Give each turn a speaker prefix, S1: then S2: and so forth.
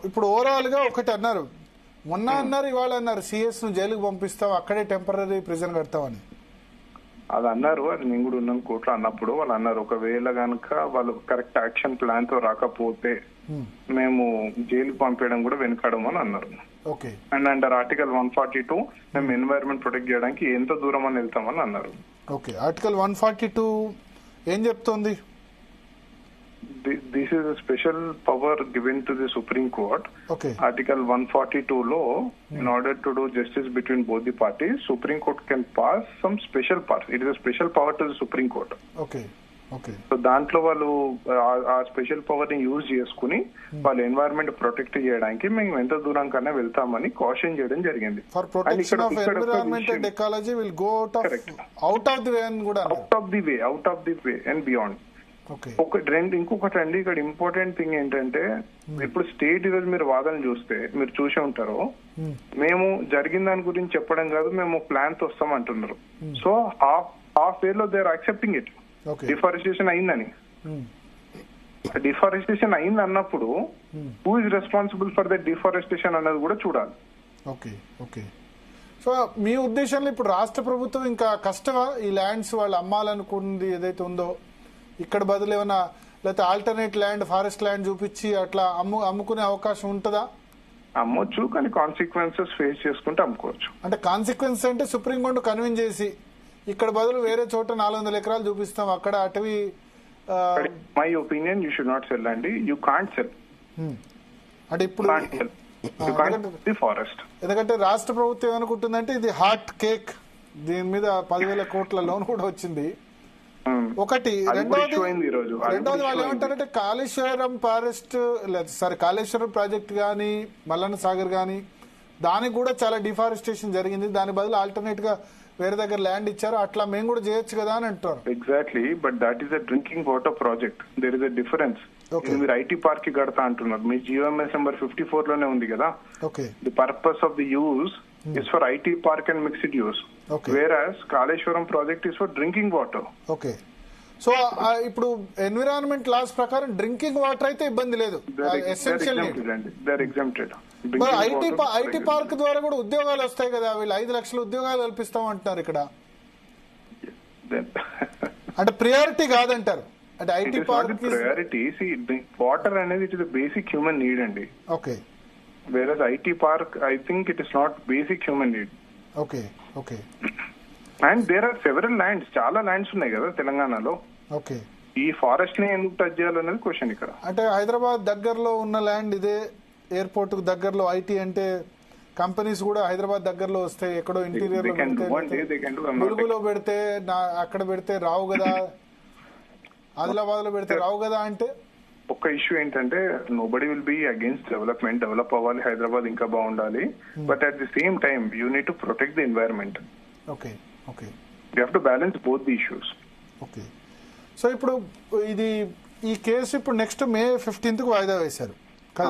S1: ఇప్పుడు ఓవరాల్ గా ఒకటి అన్నారు, మొన్న అన్నారు, ఇవాళ అన్నారు సిఎస్ ను జైలుకు పంపిస్తాం, అక్కడే టెంపరీ ప్రిజన్ కడతామని.
S2: అది అన్నారు, అది నేను కూడా ఉన్నాను కోర్టులో అన్నప్పుడు. వాళ్ళు అన్నారు ఒకవేళ కనుక వాళ్ళు కరెక్ట్ యాక్షన్ ప్లాన్ తో రాకపోతే మేము జైలుకు పంపేయడం కూడా వెనుకాడము అని అన్నారు. అండ్ అండర్ ఆర్టికల్ 142 మేము ఎన్వైరన్మెంట్ ప్రొటెక్ట్ చేయడానికి ఎంత దూరం అని వెళ్తామని అన్నారు.
S1: ఓకే, ఆర్టికల్ 142 ఏం చెప్తోంది?
S2: This is a special power given to the Supreme Court.
S1: Okay.
S2: Article 142 law, in order to do justice between both the parties, Supreme Court can pass some special powers. It is a special power to the Supreme Court.
S1: Okay. Okay.
S2: So దాంట్లో వాళ్ళు ఆ special power ని use చేసుకుని వాళ్ళు environment protect చేయడానికి మేము ఎంత దూరం కన్నా వెళ్తామని కాషన్ చేయడం జరిగింది.
S1: For protection of environment and ecology will go out of the way అని కూడా
S2: out of the way and beyond. ఇంకొకటి అండి, ఇక్కడ ఇంపార్టెంట్ థింగ్ ఏంటంటే ఇప్పుడు స్టేట్ ఈరోజు మీరు వాదన చూస్తే మీరు చూసే ఉంటారు, మేము జరిగిన దాని గురించి చెప్పడం కాదు, మేము ప్లాన్ తో వస్తాం అంటున్నారు. సో హాఫ్ వే లో they are accepting it. Deforestation అయిందని, డిఫారెస్టేషన్ అయింది అన్నప్పుడు who is responsible for the deforestation అన్నది కూడా చూడాలి.
S1: Okay okay. సో మీ ఉద్దేశంలో ఇప్పుడు రాష్ట్ర ప్రభుత్వం ఇంకా కష్టమా ఈ ల్యాండ్స్ వాళ్ళు అమ్మాలనుకుంది ఏదైతే ఉందో, ఇక్కడ బదులు ఏమైనా లేకపోతే ఆల్టర్నేట్ ల్యాండ్, ఫారెస్ట్ ల్యాండ్ చూపించి అట్లా అమ్ముకునే అవకాశం ఉంటుందా?
S2: అమ్మొచ్చు, కానీ కాన్సిక్వెన్సెస్ ఫేస్ చేసుకుంటే అమ్ముకోవచ్చు.
S1: అంటే కాన్సిక్వెన్స్ అంటే సుప్రీంకోర్టు కన్విన్స్ చేసి ఇక్కడ బదులు వేరే చోట 400 ఎకరాలు చూపిస్తాం, అక్కడ అటవీ.
S2: My opinion you should not cell అండి, యూ కాంట్ సెల్.
S1: అంటే ఇప్పుడు
S2: ఫారెస్ట్,
S1: ఎందుకంటే రాష్ట్ర ప్రభుత్వం ఏమనుకుంటుందంటే ఇది హాట్ కేక్, దీని మీద 10,000 కోట్ల లోన్ కూడా వచ్చింది. ఒకటి. రెండోది వాళ్ళు ఏమంటారంటే కాళేశ్వరం ఫారెస్ట్ కాళేశ్వరం ప్రాజెక్ట్ గానీ మల్లన్న సాగర్ గానీ దానికి కూడా చాలా డిఫారెస్టేషన్ జరిగింది, దాని బదులు ఆల్టర్నేట్ గా వేరే దగ్గర ల్యాండ్ ఇచ్చారు, అట్లా మేము కూడా చేయొచ్చు కదా అని అంటారు.
S2: Exactly, but that is a drinking water project. There is a difference. మీరు ఐటీ పార్క్ కి కడతా అంటున్నారు, మీ జియోఎంఎస్ నెంబర్ 54 లోనే ఉంది కదా. The purpose of the use is for IT park and mixed use. Whereas Kaleshwaram project is for drinking water.
S1: Okay. So ఇప్పుడు environment loss ప్రకారం drinking water అయితే ఇబ్బంది లేదు, essential need.
S2: They are exempted.
S1: IT park ద్వారా కూడా ఉద్యోగాలు వస్తాయి కదా, వీళ్ళు 5 లక్షల ఉద్యోగాలు కల్పిస్తాం అంటున్నారు ఇక్కడ. అంటే ప్రియారిటీ కాదంటారు. అంటే ఐటీ పార్క్
S2: ప్రియారిటీ. వాటర్ అనేది it is a basic human need అండి.
S1: Okay.
S2: Whereas IT park, I think it is not basic human need.
S1: Okay, okay.
S2: And there are several lands, చాలా ల్యాండ్స్ ఉన్నాయి కదా తెలంగాణలో.
S1: Okay.
S2: ఈ forest ని ఎందుకు touch చేయాలనేది క్వశ్చన్ ఇక్కడ.
S1: అంటే హైదరాబాద్ దగ్గరలో ఉన్న ల్యాండ్ ఇదే, ఎయిర్పోర్ట్ కు దగ్గరలో ఐటీ అంటే కంపెనీస్ కూడా హైదరాబాద్ దగ్గరలో వస్తాయి, ఎక్కడో ఇంటీరియర్ లో ములుగులో పెడితే అక్కడ పెడితే రావు కదా, ఆదిలాబాద్ లో పెడితే రావు కదా. అంటే
S2: ఒక్క ఇష్యూ ఏంటంటే nobody will be against development, develop అవ్వాలి, హైదరాబాద్ ఇంకా బాగుండాలి, but at the same time you need to protect the environment.
S1: Okay okay.
S2: You have to balance both the issues.
S1: Okay. So ఇప్పుడు ఈ కేసు ఇప్పుడు నెక్స్ట్ May 15కు వాయిదా వేశారు.